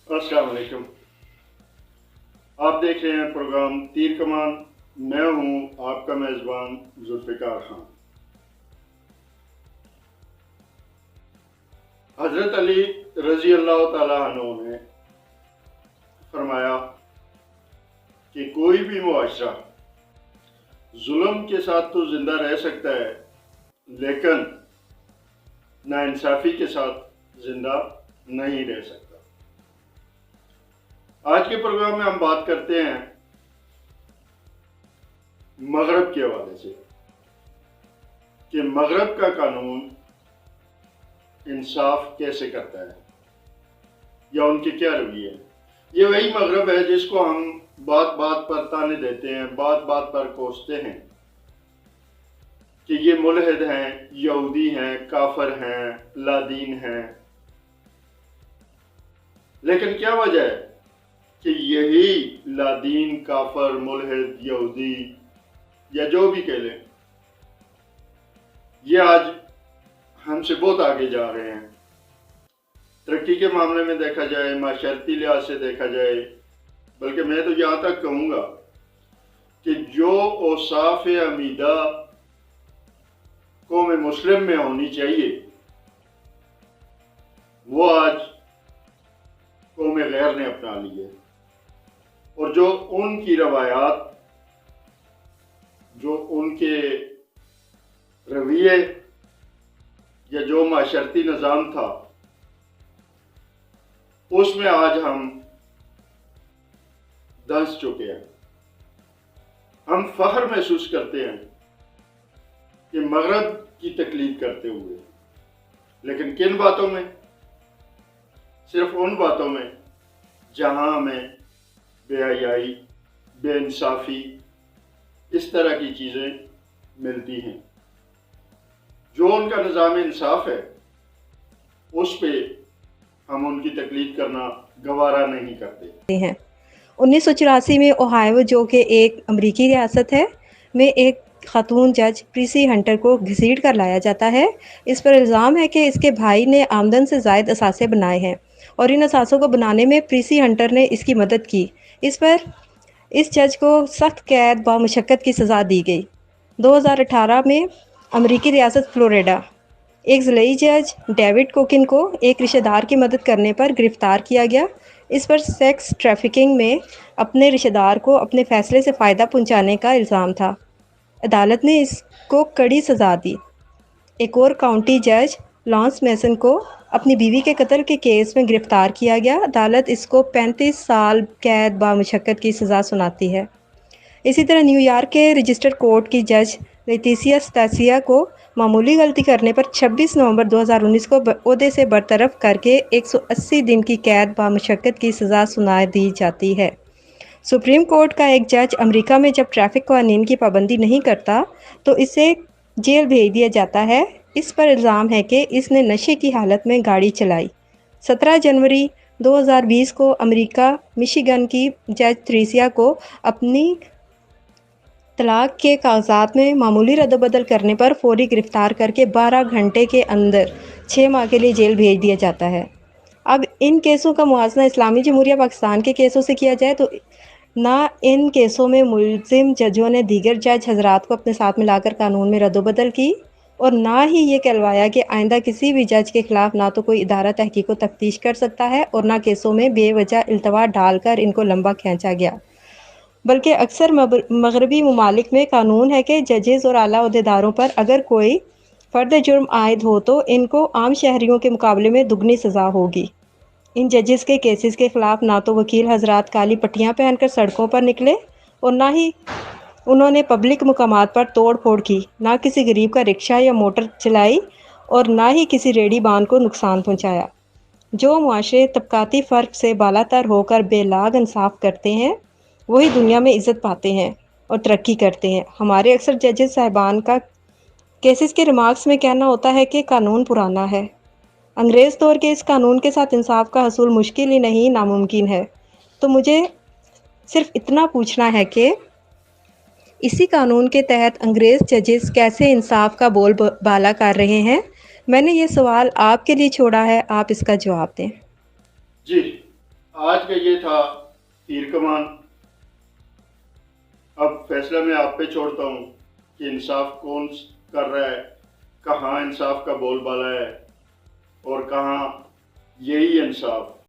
السلام علیکم۔ آپ دیکھ رہے ہیں پروگرام تیر کمان۔ میں ہوں آپ کا میزبان ذوالفقار خان۔ حضرت علی رضی اللہ تعالیٰ عنہ نے فرمایا کہ کوئی بھی معاشرہ ظلم کے ساتھ تو زندہ رہ سکتا ہے، لیکن ناانصافی کے ساتھ زندہ نہیں رہ سکتا۔ آج کے پروگرام میں ہم بات کرتے ہیں مغرب کے حوالے سے کہ مغرب کا قانون انصاف کیسے کرتا ہے یا ان کے کیا رویے ہیں۔ یہ وہی مغرب ہے جس کو ہم بات بات پر تانے دیتے ہیں، بات بات پر کوستے ہیں کہ یہ ملحد ہیں، یہودی ہیں، کافر ہیں، لا دین ہیں۔ لیکن کیا وجہ ہے کہ یہی لا دین، کافر، ملحد، یہودی یا جو بھی کہہ لیں، یہ آج ہم سے بہت آگے جا رہے ہیں۔ ترقی کے معاملے میں دیکھا جائے، معاشرتی لحاظ سے دیکھا جائے، بلکہ میں تو یہاں تک کہوں گا کہ جو اوصاف حمیدہ قوم مسلم میں ہونی چاہیے وہ آج قوم غیر نے اپنا لی ہے، اور جو ان کی روایات، جو ان کے رویے یا جو معاشرتی نظام تھا، اس میں آج ہم دھنس چکے ہیں۔ ہم فخر محسوس کرتے ہیں کہ مغرب کی تقلید کرتے ہوئے، لیکن کن باتوں میں؟ صرف ان باتوں میں جہاں ہمیں بے حیائی، بے انصافی، اس طرح کی چیزیں ملتی ہیں۔ جو ان کا نظام انصاف ہے اس پہ ہم ان کی تقلید کرنا گوارا نہیں کرتے ہیں۔ 1984 میں اوہایو، جو کہ ایک امریکی ریاست ہے، میں ایک خاتون جج پریسی ہنٹر کو گھسیٹ کر لایا جاتا ہے۔ اس پر الزام ہے کہ اس کے بھائی نے آمدن سے زائد اثاثے بنائے ہیں اور ان اثاثوں کو بنانے میں پریسی ہنٹر نے اس کی مدد کی۔ اس پر اس جج کو سخت قید با مشقت کی سزا دی گئی۔ 2018 میں امریکی ریاست فلوریڈا ایک ضلعی جج ڈیوڈ کوکن کو ایک رشتہ دار کی مدد کرنے پر گرفتار کیا گیا۔ اس پر سیکس ٹریفکنگ میں اپنے رشتہ دار کو اپنے فیصلے سے فائدہ پہنچانے کا الزام تھا۔ عدالت نے اس کو کڑی سزا دی۔ ایک اور کاؤنٹی جج لانس میسن کو اپنی بیوی کے قتل کے کیس میں گرفتار کیا گیا۔ عدالت اس کو 35 سال قید با مشقت کی سزا سناتی ہے۔ اسی طرح نیو یارک کے رجسٹر کورٹ کی جج لیتیسیا سٹاسیا کو معمولی غلطی کرنے پر 26 نومبر 2019 کو عہدے سے برطرف کر کے 180 دن کی قید با مشقت کی سزا سنا دی جاتی ہے۔ سپریم کورٹ کا ایک جج امریکہ میں جب ٹریفک قوانین کی پابندی نہیں کرتا تو اسے جیل بھیج دیا جاتا ہے۔ اس پر الزام ہے کہ اس نے نشے کی حالت میں گاڑی چلائی۔ 17 جنوری 2020 کو امریکہ مشیگن کی جج تریسیا کو اپنی طلاق کے کاغذات میں معمولی رد و بدل کرنے پر فوری گرفتار کر کے 12 گھنٹے کے اندر 6 ماہ کے لیے جیل بھیج دیا جاتا ہے۔ اب ان کیسوں کا موازنہ اسلامی جمہوریہ پاکستان کے کیسوں سے کیا جائے تو نہ ان کیسوں میں ملزم ججوں نے دیگر جج حضرات کو اپنے ساتھ ملا کر قانون میں رد و بدل کی، اور نہ ہی یہ کہلوایا کہ آئندہ کسی بھی جج کے خلاف نہ تو کوئی ادارہ تحقیق و تفتیش کر سکتا ہے اور نہ کیسوں میں بے وجہ التوا ڈال کر ان کو لمبا کھینچا گیا۔ بلکہ اکثر مغربی ممالک میں قانون ہے کہ ججز اور اعلیٰ عہدیداروں پر اگر کوئی فرد جرم عائد ہو تو ان کو عام شہریوں کے مقابلے میں دگنی سزا ہوگی۔ ان ججز کے کیسز کے خلاف نہ تو وکیل حضرات کالی پٹیاں پہن کر سڑکوں پر نکلے اور نہ ہی انہوں نے پبلک مقامات پر توڑ پھوڑ کی، نہ کسی غریب کا رکشہ یا موٹر چلائی اور نہ ہی کسی ریڑھی بان کو نقصان پہنچایا۔ جو معاشرے طبقاتی فرق سے بالاتر ہو کر بے لاگ انصاف کرتے ہیں وہی دنیا میں عزت پاتے ہیں اور ترقی کرتے ہیں۔ ہمارے اکثر ججز صاحبان کا کیسز کے ریمارکس میں کہنا ہوتا ہے کہ قانون پرانا ہے۔ انگریز دور کے اس قانون کے ساتھ انصاف کا حصول مشکل ہی نہیں ناممکن ہے۔ تو مجھے صرف اتنا پوچھنا ہے کہ اسی قانون کے تحت انگریز ججز کیسے انصاف کا بول بالا کر رہے ہیں؟ میں نے یہ سوال آپ کے لیے چھوڑا ہے، آپ اس کا جواب دیں۔ جی، آج کا یہ تھا تیر کمان۔ اب فیصلہ میں آپ پہ چھوڑتا ہوں کہ انصاف کون کر رہا ہے، کہاں انصاف کا بول بالا ہے اور کہاں یہی انصاف